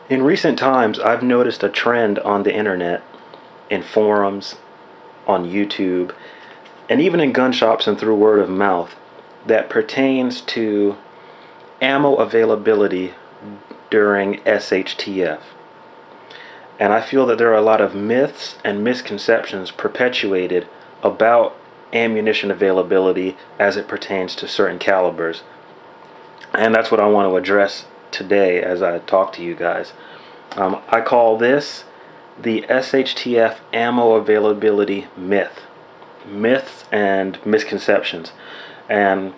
In recent times, I've noticed a trend on the internet, in forums, on YouTube, and even in gun shops and through word of mouth, that pertains to ammo availability during SHTF. And I feel that there are a lot of myths and misconceptions perpetuated about ammunition availability as it pertains to certain calibers. And that's what I want to address today as I talk to you guys. I call this the SHTF ammo availability myth. Myths and misconceptions. And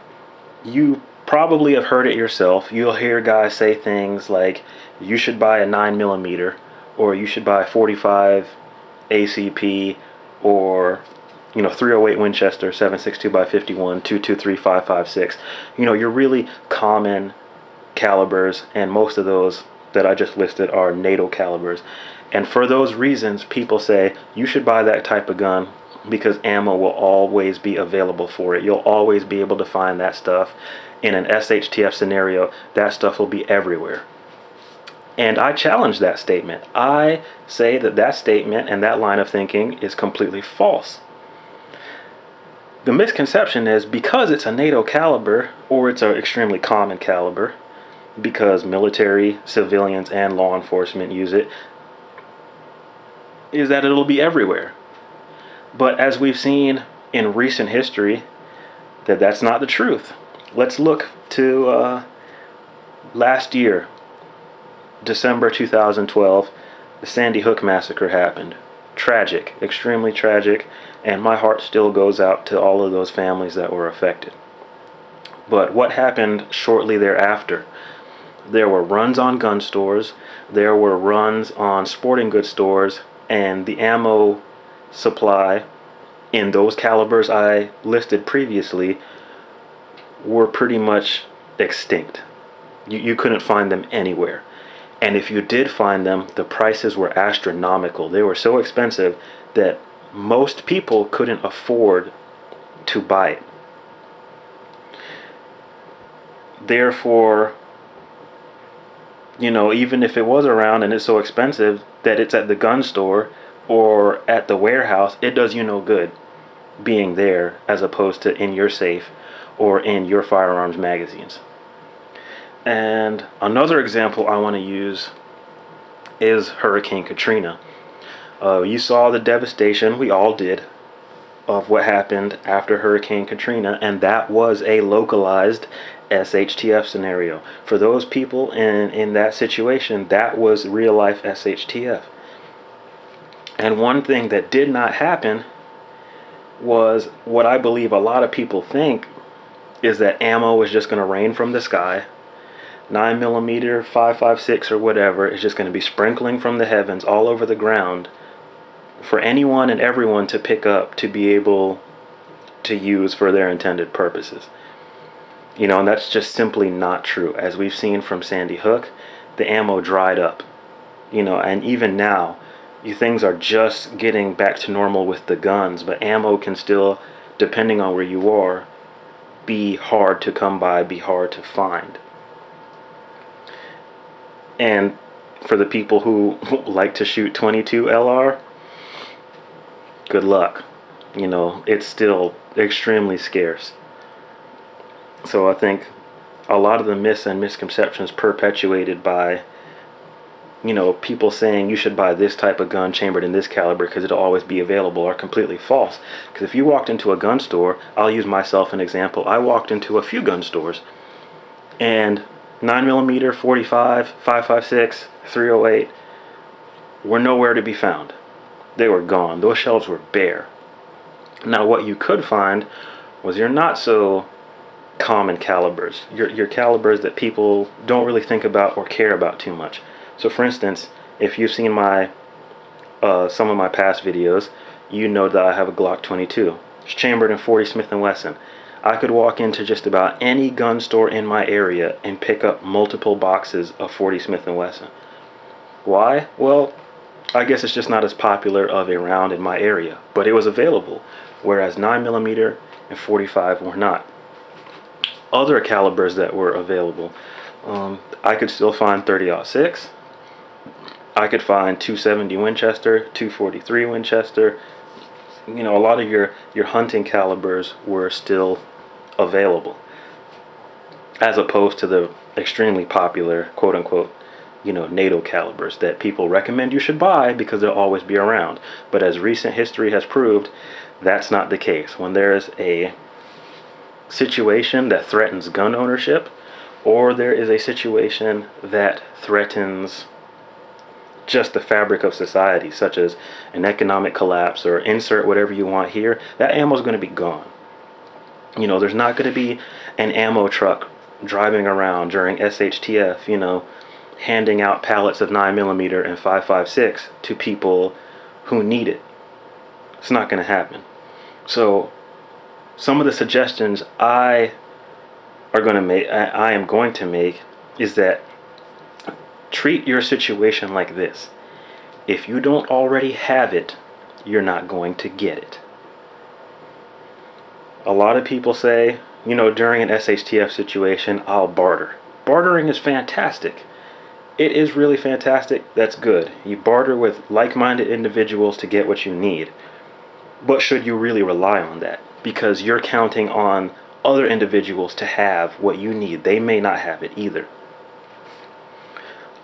you probably have heard it yourself. You'll hear guys say things like, you should buy a 9mm, or you should buy 45 ACP, or 308 Winchester 7.62x51, 223 5.56. Your really common calibers, and most of those that I just listed are NATO calibers. And for those reasons, people say you should buy that type of gun because ammo will always be available for it. You'll always be able to find that stuff. In an SHTF scenario, that stuff will be everywhere. And I challenge that statement. I say that that statement and that line of thinking is completely false. The misconception is because it's a NATO caliber, or it's an extremely common caliber, because military, civilians, and law enforcement use it, is that it'll be everywhere. But as we've seen in recent history, that's not the truth. Let's look to last year, December 2012, the Sandy Hook massacre happened. Tragic, extremely tragic, and my heart still goes out to all of those families that were affected. But what happened shortly thereafter? There were runs on gun stores, there were runs on sporting goods stores, and the ammo supply in those calibers I listed previously were pretty much extinct. You couldn't find them anywhere. And if you did find them, the prices were astronomical. They were so expensive that most people couldn't afford to buy it. Therefore, even if it was around and it's so expensive that it's at the gun store or at the warehouse, it does you no good being there as opposed to in your safe or in your firearms magazines. And another example I want to use is Hurricane Katrina. You saw the devastation, we all did, of what happened after Hurricane Katrina, and that was a localized SHTF scenario. For those people in that situation, that was real life SHTF. And one thing that did not happen was what I believe a lot of people think is that ammo is just going to rain from the sky. 9mm, 5.56 or whatever is just going to be sprinkling from the heavens all over the ground for anyone and everyone to pick up to be able to use for their intended purposes. And that's just simply not true. As we've seen from Sandy Hook, the ammo dried up. And even now, things are just getting back to normal with the guns, but ammo can still, depending on where you are, be hard to come by, be hard to find. And for the people who like to shoot 22 LR, good luck. It's still extremely scarce. So I think a lot of the myths and misconceptions perpetuated by, people saying you should buy this type of gun chambered in this caliber because it'll always be available are completely false. Because if you walked into a gun store, I'll use myself as an example. I walked into a few gun stores and 9mm, 45, 5.56, 308 were nowhere to be found. They were gone. Those shelves were bare. Now what you could find was your not so common calibers, your calibers that people don't really think about or care about too much. So for instance, if you've seen my some of my past videos, you know that I have a Glock 22. It's chambered in 40 Smith & Wesson. I could walk into just about any gun store in my area and pick up multiple boxes of 40 Smith & Wesson. Why? Well, I guess it's just not as popular of a round in my area, but it was available, whereas 9mm and 45 were not. Other calibers that were available, I could still find 30-06, I could find 270 Winchester, 243 Winchester. You know, a lot of your hunting calibers were still available, as opposed to the extremely popular, quote unquote, you know, NATO calibers that people recommend you should buy because they'll always be around. But as recent history has proved, that's not the case. When there's a situation that threatens gun ownership, or there is a situation that threatens just the fabric of society, such as an economic collapse, or insert whatever you want here, that ammo is going to be gone. You know, there's not going to be an ammo truck driving around during SHTF, you know, handing out pallets of 9mm and 5.56 to people who need it. It's not going to happen. So some of the suggestions I am going to make is that treat your situation like this. If you don't already have it, you're not going to get it. A lot of people say, you know, during an SHTF situation, I'll barter. Bartering is fantastic. It is really fantastic. That's good. You barter with like-minded individuals to get what you need. But should you really rely on that? Because you're counting on other individuals to have what you need. They may not have it either.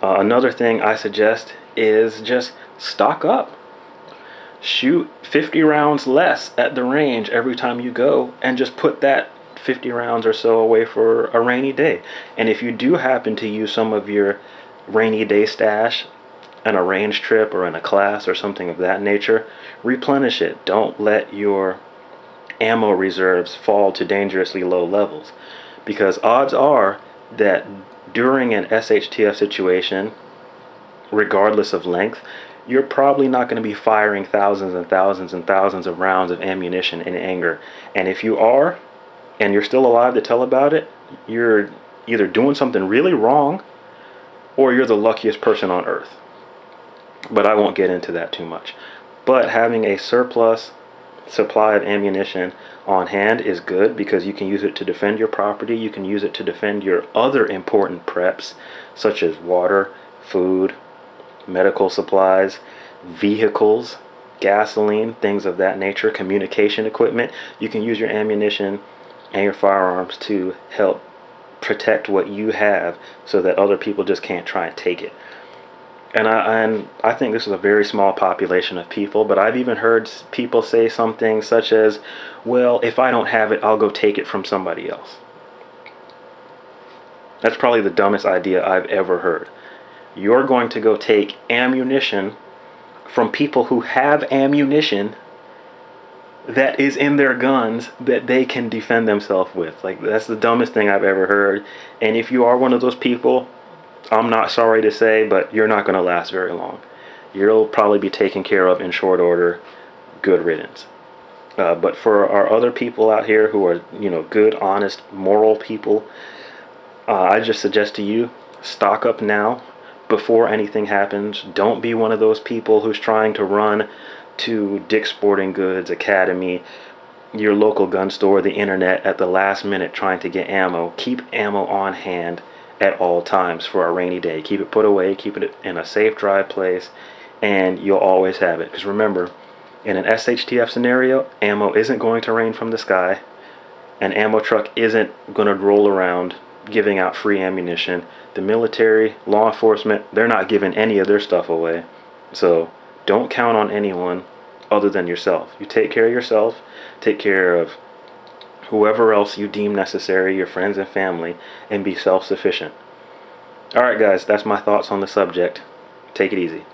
Another thing I suggest is just stock up. Shoot 50 rounds less at the range every time you go, and just put that 50 rounds or so away for a rainy day. And if you do happen to use some of your rainy day stash on a range trip or in a class or something of that nature, replenish it. Don't let your ammo reserves fall to dangerously low levels, because odds are that during an SHTF situation, regardless of length, you're probably not going to be firing thousands and thousands and thousands of rounds of ammunition in anger. And if you are, and you're still alive to tell about it, you're either doing something really wrong, or you're the luckiest person on earth. But I won't get into that too much. But having a surplus supply of ammunition on hand is good, because you can use it to defend your property. You can use it to defend your other important preps, such as water, food, medical supplies, vehicles, gasoline, things of that nature, communication equipment. You can use your ammunition and your firearms to help protect what you have, so that other people just can't try and take it. And I think this is a very small population of people, but I've even heard people say something such as, well, if I don't have it, I'll go take it from somebody else. That's probably the dumbest idea I've ever heard. You're going to go take ammunition from people who have ammunition that is in their guns that they can defend themselves with. Like, that's the dumbest thing I've ever heard. And if you are one of those people, I'm not sorry to say, but you're not going to last very long. You'll probably be taken care of in short order. Good riddance. But for our other people out here who are, you know, good, honest, moral people, I just suggest to you, stock up now before anything happens. Don't be one of those people who's trying to run to Dick's Sporting Goods, Academy, your local gun store, the internet at the last minute trying to get ammo. Keep ammo on hand at all times for a rainy day. Keep it put away, keep it in a safe, dry place, and you'll always have it. Because remember, in an SHTF scenario, ammo isn't going to rain from the sky. An ammo truck isn't going to roll around giving out free ammunition. The military, law enforcement, they're not giving any of their stuff away. So don't count on anyone other than yourself. You take care of yourself, take care of whoever else you deem necessary, your friends and family, and be self-sufficient. Alright guys, that's my thoughts on the subject. Take it easy.